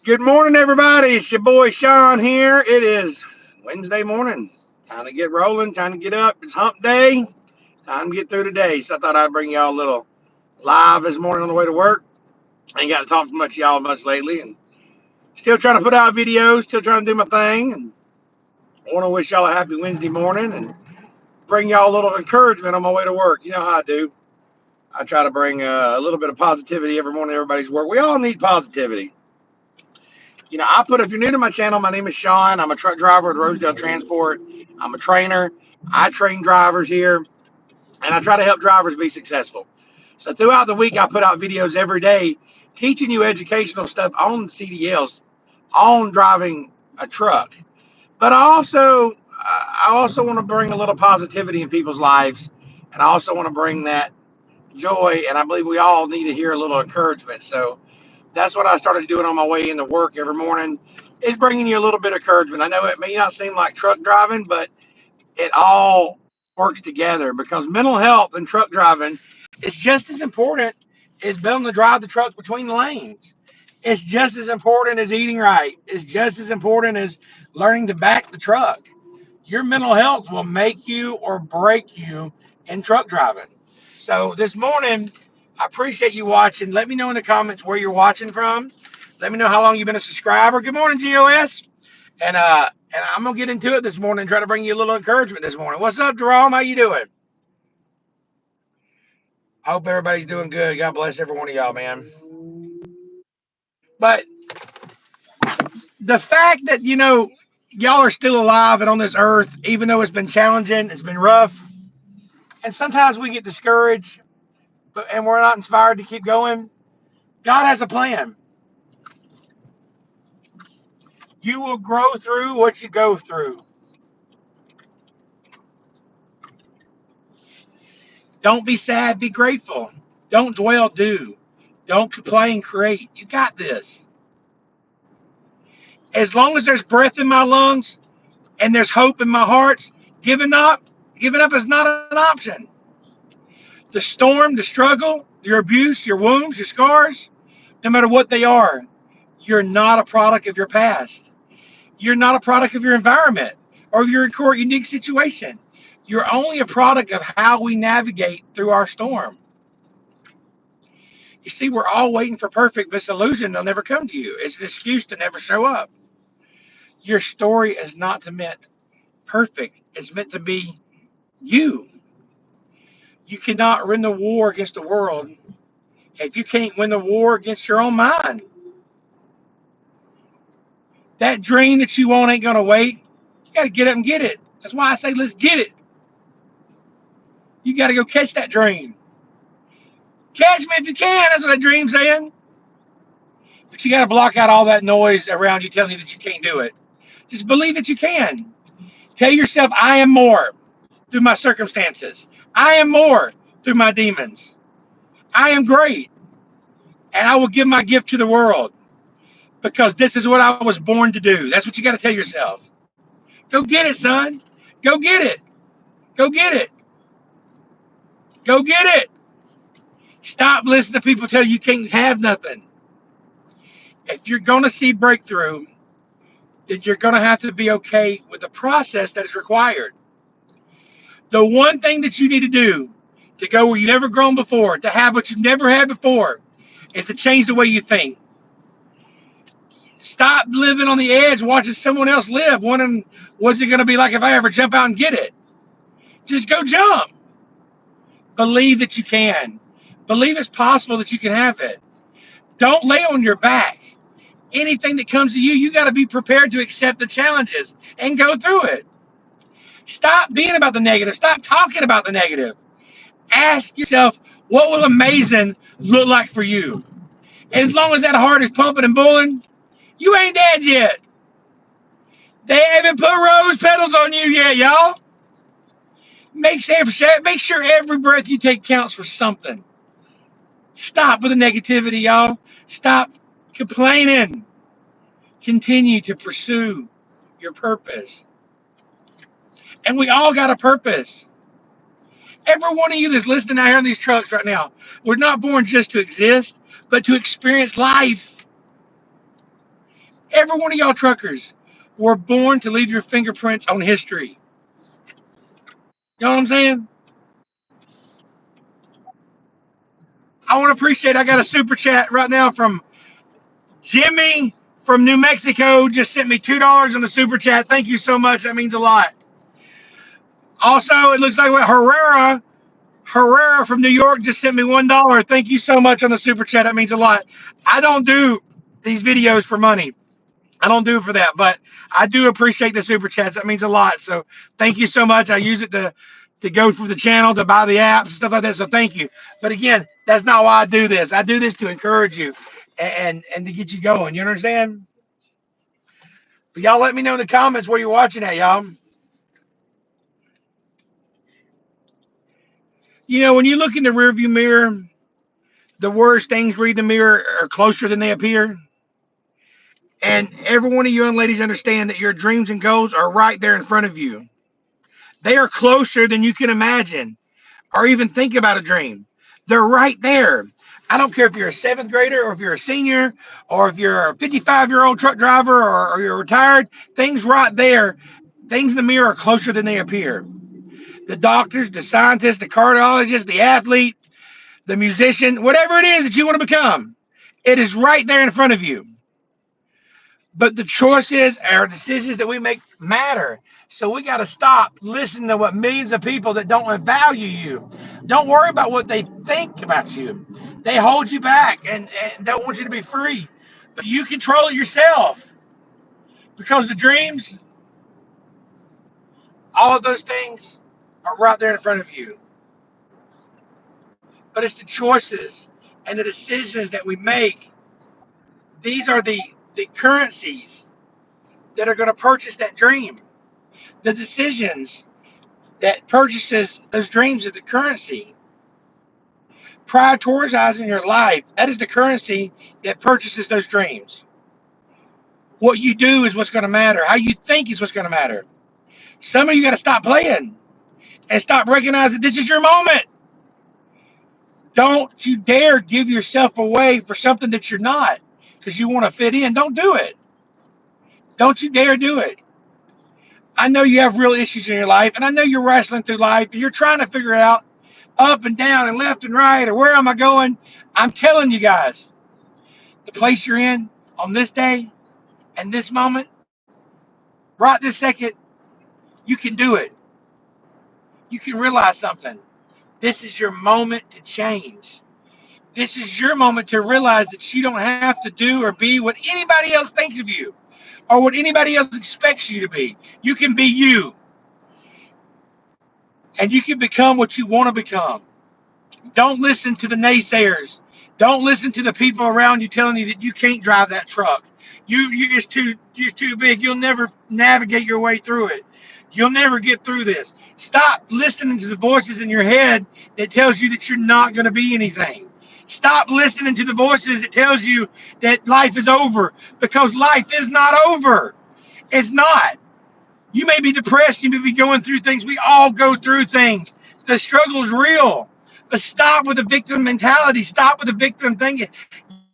Good morning, everybody. It's your boy Shawn here. It is Wednesday morning. Time to get rolling. Time to get up. It's hump day. Time to get through the day. So I thought I'd bring y'all a little live this morning on the way to work. I ain't got to talk to y'all much lately, and still trying to put out videos. Still trying to do my thing, and I want to wish y'all a happy Wednesday morning and bring y'all a little encouragement on my way to work. You know how I do. I try to bring a little bit of positivity every morning to everybody's work. We all need positivity. If you're new to my channel, my name is Shawn. I'm a truck driver with Rosedale Transport. I'm a trainer. I train drivers here, and I try to help drivers be successful. So throughout the week, I put out videos every day teaching you educational stuff on CDLs, on driving a truck. But I also want to bring a little positivity in people's lives, and I also want to bring that joy. And I believe we all need to hear a little encouragement. So that's what I started doing on my way into work every morning, is bringing you a little bit of encouragement. I know it may not seem like truck driving, but it all works together, because mental health and truck driving is just as important as being able to drive the truck between the lanes. It's just as important as eating right. It's just as important as learning to back the truck. Your mental health will make you or break you in truck driving. So this morning, I appreciate you watching. Let me know in the comments where you're watching from. Let me know how long you've been a subscriber. Good morning, GOS. And I'm gonna get into it this morning and try to bring you a little encouragement this morning. What's up, Jerome? How you doing? I hope everybody's doing good. God bless every one of y'all, man. But the fact that y'all are still alive and on this earth, even though it's been challenging, it's been rough, and sometimes we get discouraged, and we're not inspired to keep going. God has a plan. You will grow through what you go through. Don't be sad, be grateful. Don't dwell, do. Don't complain, create. You got this. As long as there's breath in my lungs and there's hope in my heart, giving up, giving up is not an option. The storm, the struggle, your abuse, your wounds, your scars, no matter what they are, you're not a product of your past. You're not a product of your environment or your unique situation. You're only a product of how we navigate through our storm. You see, we're all waiting for perfect, but it's an illusion. They'll never come to you. It's an excuse to never show up. Your story is not meant perfect. It's meant to be you. You cannot win the war against the world if you can't win the war against your own mind. That dream that you want ain't going to wait. You got to get up and get it. That's why I say, let's get it. You got to go catch that dream. Catch me if you can. That's what that dream's saying. But you got to block out all that noise around you telling you that you can't do it. Just believe that you can. Tell yourself, I am more through my circumstances. I am more through my demons. I am great. And I will give my gift to the world, because this is what I was born to do. That's what you got to tell yourself. Go get it, son. Go get it. Go get it. Go get it. Stop listening to people tell you can't have nothing. If you're going to see breakthrough, then you're going to have to be okay with the process that is required. The one thing that you need to do to go where you've never grown before, to have what you've never had before, is to change the way you think. Stop living on the edge, watching someone else live, wondering what's it going to be like if I ever jump out and get it. Just go jump. Believe that you can. Believe it's possible that you can have it. Don't lay on your back. Anything that comes to you, you got to be prepared to accept the challenges and go through it. Stop being about the negative. Stop talking about the negative. Ask yourself, what will amazing look like for you? As long as that heart is pumping and boiling, you ain't dead yet. They haven't put rose petals on you yet, y'all. Make sure every breath you take counts for something. Stop with the negativity, y'all. Stop complaining. Continue to pursue your purpose. And we all got a purpose. Every one of you that's listening out here in these trucks right now, we're not born just to exist, but to experience life. Every one of y'all truckers were born to leave your fingerprints on history. You know what I'm saying? I want to appreciate. I got a super chat right now from Jimmy from New Mexico. Just sent me $2 on the super chat. Thank you so much. That means a lot. Also, it looks like what Herrera from New York just sent me $1. Thank you so much on the super chat. That means a lot. I don't do these videos for money. I don't do it for that, but I do appreciate the super chats. That means a lot. So thank you so much. I use it to go through the channel, to buy the apps and stuff like that. So thank you. But again, that's not why I do this. I do this to encourage you and to get you going. You understand? But y'all let me know in the comments where you're watching at, y'all. You know, when you look in the rearview mirror, the worst things read in the mirror are closer than they appear. And every one of you young ladies understand that your dreams and goals are right there in front of you. They are closer than you can imagine or even think about a dream. They're right there. I don't care if you're a seventh grader or if you're a senior or if you're a 55-year-old truck driver or you're retired. Things right there, things in the mirror are closer than they appear. The doctors, the scientists, the cardiologist, the athlete, the musician, whatever it is that you want to become, it is right there in front of you. But the choices, our decisions that we make matter. So we got to stop listening to what millions of people that don't value you. Don't worry about what they think about you. They hold you back and don't want you to be free. But you control it yourself because the dreams, all of those things are right there in front of you. But it's the choices and the decisions that we make. These are the currencies that are going to purchase that dream. The decisions that purchases those dreams of the currency. Prioritizing your life, that is the currency that purchases those dreams. What you do is what's going to matter. How you think is what's going to matter. Some of you got to stop playing and stop recognizing this is your moment. Don't you dare give yourself away for something that you're not because you want to fit in. Don't do it. Don't you dare do it. I know you have real issues in your life, and I know you're wrestling through life, and you're trying to figure it out up and down and left and right, or where am I going? I'm telling you guys, the place you're in on this day and this moment, right this second, you can do it. You can realize something. This is your moment to change. This is your moment to realize that you don't have to do or be what anybody else thinks of you or what anybody else expects you to be. You can be you. And you can become what you want to become. Don't listen to the naysayers. Don't listen to the people around you telling you that you can't drive that truck. You're too big. You'll never navigate your way through it. You'll never get through this. Stop listening to the voices in your head that tells you that you're not going to be anything. Stop listening to the voices that tells you that life is over, because life is not over. It's not. You may be depressed. You may be going through things. We all go through things. The struggle is real. But stop with the victim mentality. Stop with the victim thinking.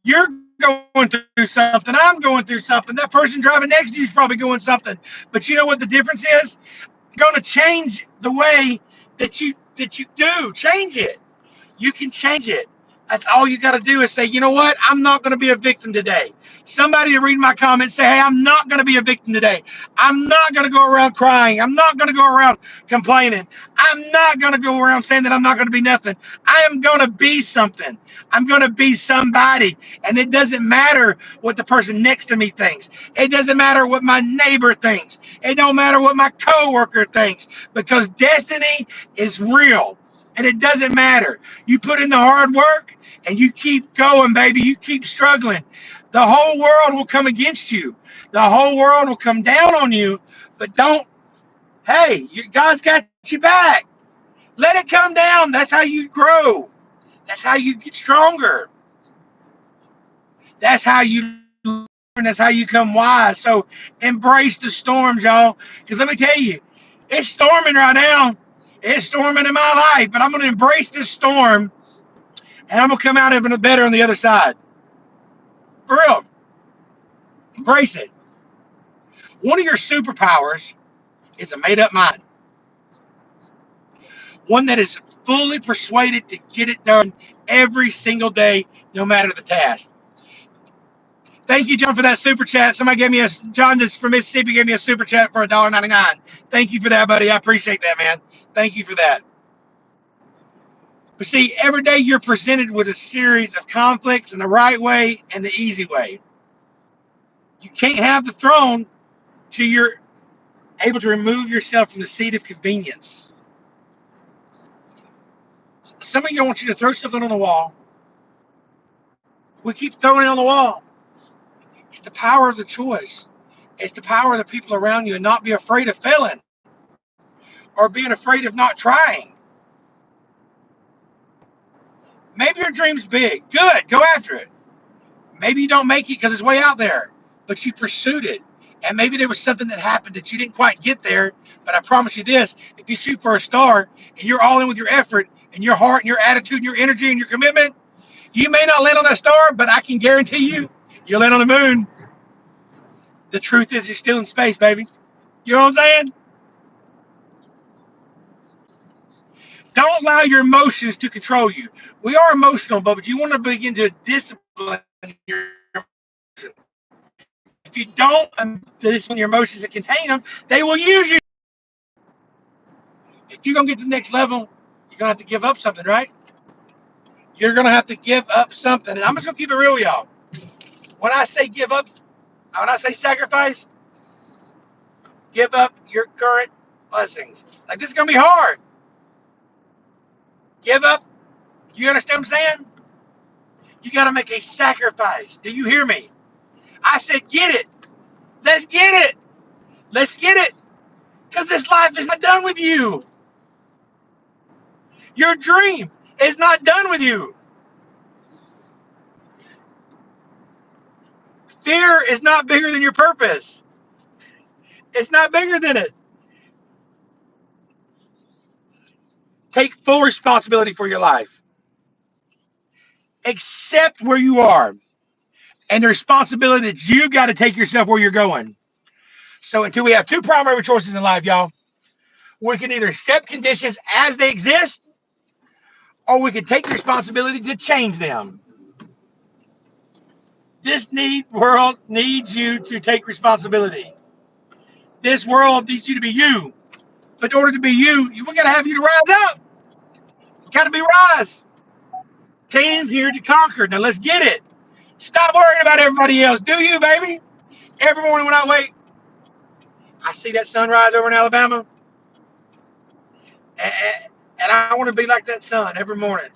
You're going through something. I'm going through something. That person driving next to you is probably going something. But you know what the difference is? It's going to change the way that you do. Change it. You can change it. That's all you got to do is say, you know what? I'm not going to be a victim today. Somebody will read my comments, say, hey, I'm not going to be a victim today. I'm not going to go around crying. I'm not going to go around complaining. I'm not going to go around saying that I'm not going to be nothing. I am going to be something. I'm going to be somebody. And it doesn't matter what the person next to me thinks. It doesn't matter what my neighbor thinks. It don't matter what my coworker thinks, because destiny is real. And it doesn't matter. You put in the hard work and you keep going, baby. You keep struggling. The whole world will come against you. The whole world will come down on you. But don't, hey, God's got you back. Let it come down. That's how you grow. That's how you get stronger. That's how you learn. That's how you come wise. So embrace the storms, y'all. Because let me tell you, it's storming right now. It's storming in my life, but I'm going to embrace this storm, and I'm going to come out even better on the other side. For real. Embrace it. One of your superpowers is a made-up mind. One that is fully persuaded to get it done every single day, no matter the task. Thank you, John, for that super chat. Somebody gave me John just from Mississippi gave me a super chat for $1.99. Thank you for that, buddy. I appreciate that, man. Thank you for that. But see, every day you're presented with a series of conflicts in the right way and the easy way. You can't have the throne till you're able to remove yourself from the seat of convenience. Some of you want you to throw something on the wall. We keep throwing it on the wall. It's the power of the choice. It's the power of the people around you, and not be afraid of failing or being afraid of not trying. Maybe your dream's big. Good. Go after it. Maybe you don't make it because it's way out there, but you pursued it. And maybe there was something that happened that you didn't quite get there, but I promise you this, if you shoot for a star and you're all in with your effort and your heart and your attitude and your energy and your commitment, you may not land on that star, but I can guarantee you'll land on the moon. The truth is you're still in space, baby. You know what I'm saying? Don't allow your emotions to control you. We are emotional, but you want to begin to discipline your emotions. If you don't discipline your emotions and contain them, they will use you. If you're going to get to the next level, you're going to have to give up something, right? You're going to have to give up something. And I'm just going to keep it real with y'all. When I say give up, when I say sacrifice, give up your current blessings. Like, this is going to be hard. Give up. You understand what I'm saying? You got to make a sacrifice. Do you hear me? I said, get it. Let's get it. Let's get it. Because this life is not done with you. Your dream is not done with you. Fear is not bigger than your purpose. It's not bigger than it. Take full responsibility for your life. Accept where you are and the responsibility that you got to take yourself where you're going. So until we have two primary choices in life, y'all, we can either accept conditions as they exist, or we can take the responsibility to change them. This world needs you to take responsibility. This world needs you to be you. But in order to be you, we got to have you to rise up. You got to be rise. Came here to conquer. Now let's get it. Stop worrying about everybody else. Do you, baby? Every morning when I wake, I see that sunrise over in Alabama. And I want to be like that sun every morning.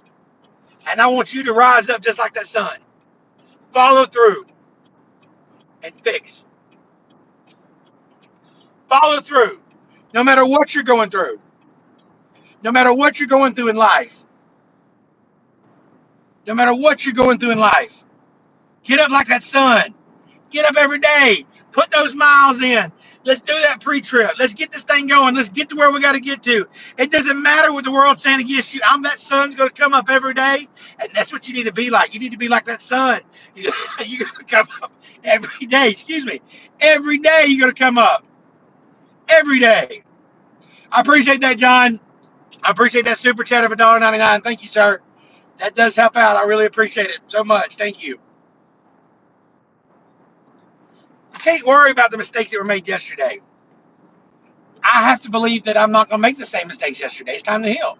And I want you to rise up just like that sun. Follow through and fix. Follow through. No matter what you're going through. No matter what you're going through in life. No matter what you're going through in life. Get up like that sun. Get up every day. Put those miles in. Let's do that pre-trip. Let's get this thing going. Let's get to where we got to get to. It doesn't matter what the world's saying against you. That sun's going to come up every day, and that's what you need to be like. You need to be like that sun. You got to come up every day. Excuse me. Every day you got to come up. Every day. I appreciate that, John. I appreciate that super chat of $1.99. Thank you, sir. That does help out. I really appreciate it so much. Thank you. Can't worry about the mistakes that were made yesterday. I have to believe that I'm not going to make the same mistakes yesterday. It's time to heal.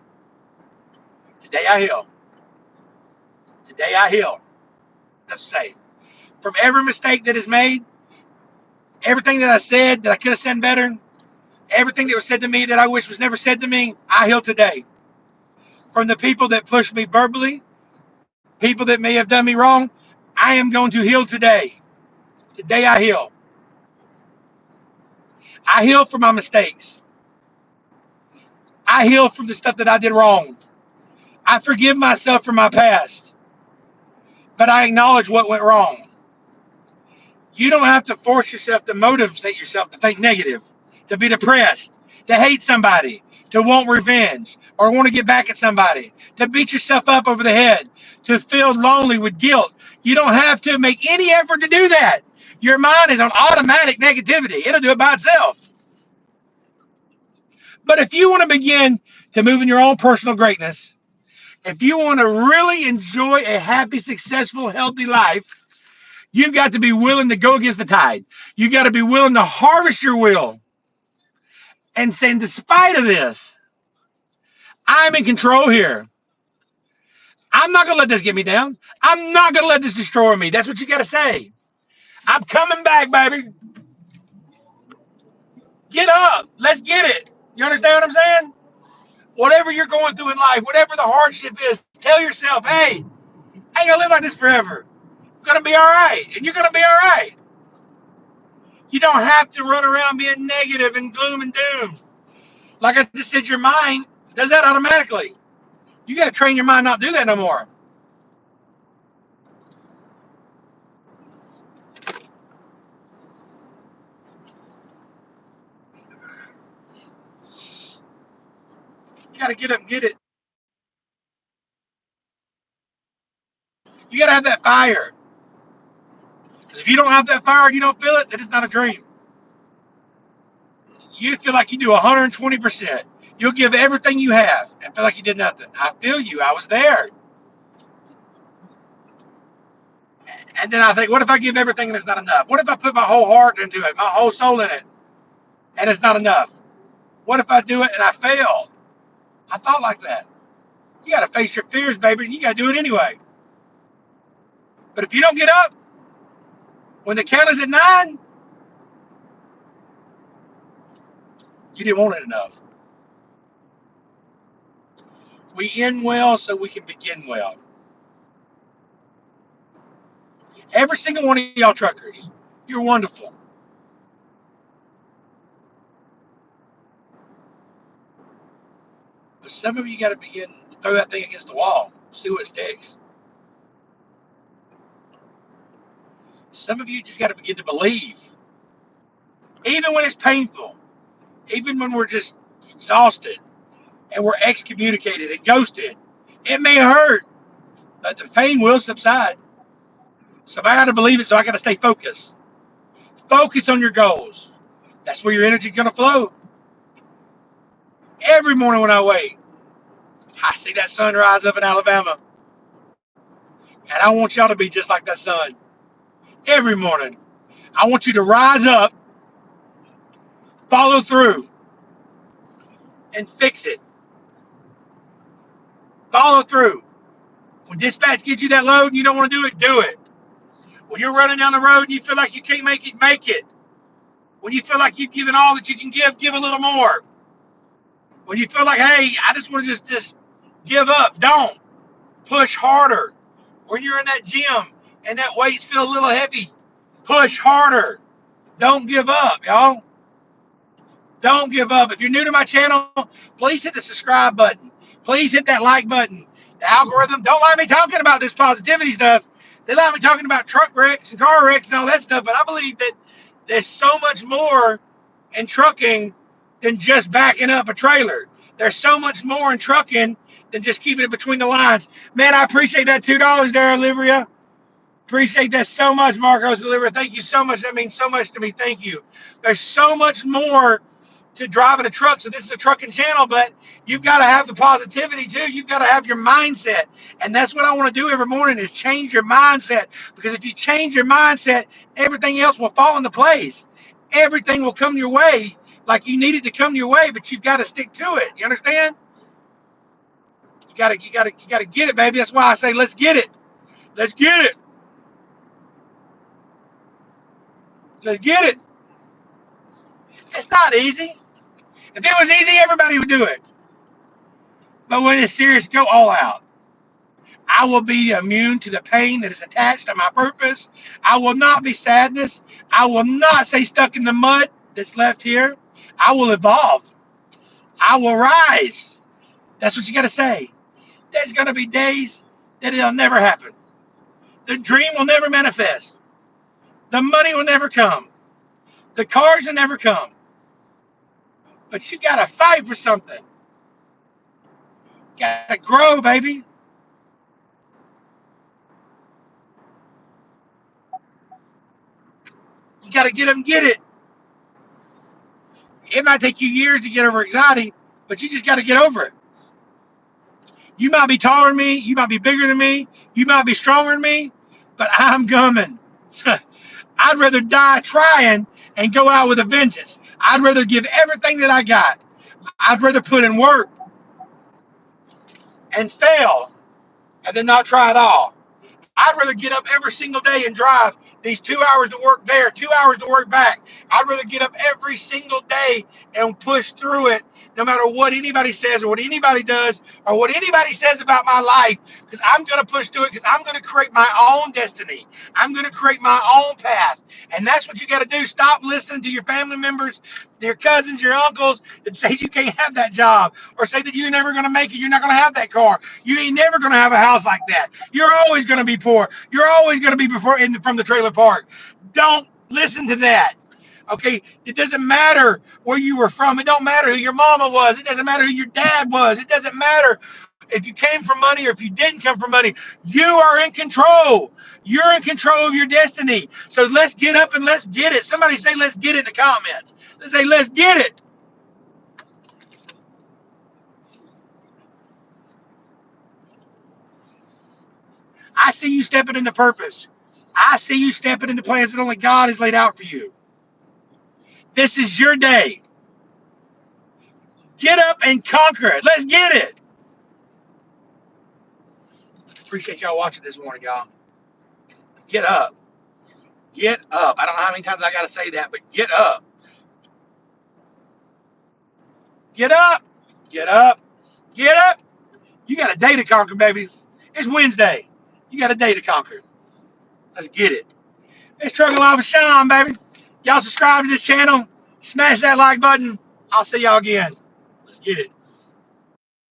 Today I heal. Today I heal. Let's say, from every mistake that is made, everything that I said that I could have said better, everything that was said to me that I wish was never said to me, I heal today. From the people that pushed me verbally, people that may have done me wrong, I am going to heal today. Today I heal. I heal from my mistakes. I heal from the stuff that I did wrong. I forgive myself for my past. But I acknowledge what went wrong. You don't have to force yourself to motivate yourself to think negative, to be depressed, to hate somebody, to want revenge, or want to get back at somebody, to beat yourself up over the head, to feel lonely with guilt. You don't have to make any effort to do that. Your mind is on automatic negativity. It'll do it by itself. But if you want to begin to move in your own personal greatness, if you want to really enjoy a happy, successful, healthy life, you've got to be willing to go against the tide. You got to be willing to harvest your will and say, despite of this, I'm in control here. I'm not going to let this get me down. I'm not going to let this destroy me. That's what you got to say. I'm coming back, baby. Get up. Let's get it. You understand what I'm saying? Whatever you're going through in life, whatever the hardship is, tell yourself, hey, I ain't going to live like this forever. I'm going to be all right. And you're going to be all right. You don't have to run around being negative and gloom and doom. Like I just said, your mind does that automatically. You got to train your mind not to do that no more. You got to get up and get it. You got to have that fire. Because if you don't have that fire and you don't feel it, then it's not a dream. You feel like you do 120%. You'll give everything you have and feel like you did nothing. I feel you. I was there. And then I think, what if I give everything and it's not enough? What if I put my whole heart into it, my whole soul in it, and it's not enough? What if I do it and I fail? I thought like that. You got to face your fears, baby, and you got to do it anyway. But if you don't get up when the count is at 9, you didn't want it enough. We end well so we can begin well. Every single one of y'all truckers, you're wonderful. But some of you got to begin to throw that thing against the wall, see what sticks. Some of you just got to begin to believe, even when it's painful, even when we're just exhausted and we're excommunicated and ghosted. It may hurt, but the pain will subside. So I got to believe it, so I got to stay focused. Focus on your goals. That's where your energy is going to flow. Every morning when I wake, I see that sunrise up in Alabama. And I want y'all to be just like that sun. Every morning. I want you to rise up, follow through, and fix it. Follow through. When dispatch gives you that load and you don't want to do it, do it. When you're running down the road and you feel like you can't make it, make it. When you feel like you've given all that you can give a little more. When you feel like, hey, I just want to just give up, don't. Push harder. When you're in that gym and that weights feel a little heavy, push harder. Don't give up, y'all. Don't give up. If you're new to my channel, please hit the subscribe button. Please hit that like button. The algorithm don't like me talking about this positivity stuff. They like me talking about truck wrecks and car wrecks and all that stuff, but I believe that there's so much more in trucking than just backing up a trailer. There's so much more in trucking than just keeping it between the lines. Man, I appreciate that $2 there, Olivia. Appreciate that so much, Marcos Olivia. Thank you so much. That means so much to me. Thank you. There's so much more to driving a truck. So this is a trucking channel, but you've got to have the positivity too. You've got to have your mindset. And that's what I want to do every morning is change your mindset. Because if you change your mindset, everything else will fall into place. Everything will come your way like you need it to come your way, but you've got to stick to it. You understand? You gotta get it, baby. That's why I say let's get it. Let's get it. Let's get it. It's not easy. If it was easy, everybody would do it. But when it's serious, go all out. I will be immune to the pain that is attached to my purpose. I will not be sadness. I will not stay stuck in the mud that's left here. I will evolve. I will rise. That's what you got to say. There's going to be days that it'll never happen. The dream will never manifest. The money will never come. The cars will never come. But you got to fight for something. Got to grow, baby. You got to get up and get it. It might take you years to get over anxiety, but you just got to get over it. You might be taller than me. You might be bigger than me. You might be stronger than me, but I'm coming. I'd rather die trying and go out with a vengeance. I'd rather give everything that I got. I'd rather put in work and fail and then not try at all. I'd rather get up every single day and drive these 2 hours to work there, 2 hours to work back. I'd rather get up every single day and push through it, no matter what anybody says or what anybody does or what anybody says about my life, because I'm going to push through it, because I'm going to create my own destiny. I'm going to create my own path. And that's what you got to do. Stop listening to your family members, your cousins, your uncles that say you can't have that job or say that you're never going to make it. You're not going to have that car. You ain't never going to have a house like that. You're always going to be poor. You're always going to be from the trailer park. Don't listen to that. Okay, it doesn't matter where you were from. It don't matter who your mama was. It doesn't matter who your dad was. It doesn't matter if you came from money or if you didn't come from money. You are in control. You're in control of your destiny. So let's get up and let's get it. Somebody say, let's get it in the comments. Let's say, let's get it. I see you stepping into purpose. I see you stepping into plans that only God has laid out for you. This is your day. Get up and conquer it. Let's get it. Appreciate y'all watching this morning, y'all. Get up. Get up. I don't know how many times I got to say that, but get up. Get up. Get up. Get up. You got a day to conquer, baby. It's Wednesday. You got a day to conquer. Let's get it. It's Trucking Life with Shawn, baby. Y'all subscribe to this channel. Smash that like button. I'll see y'all again. Let's get it.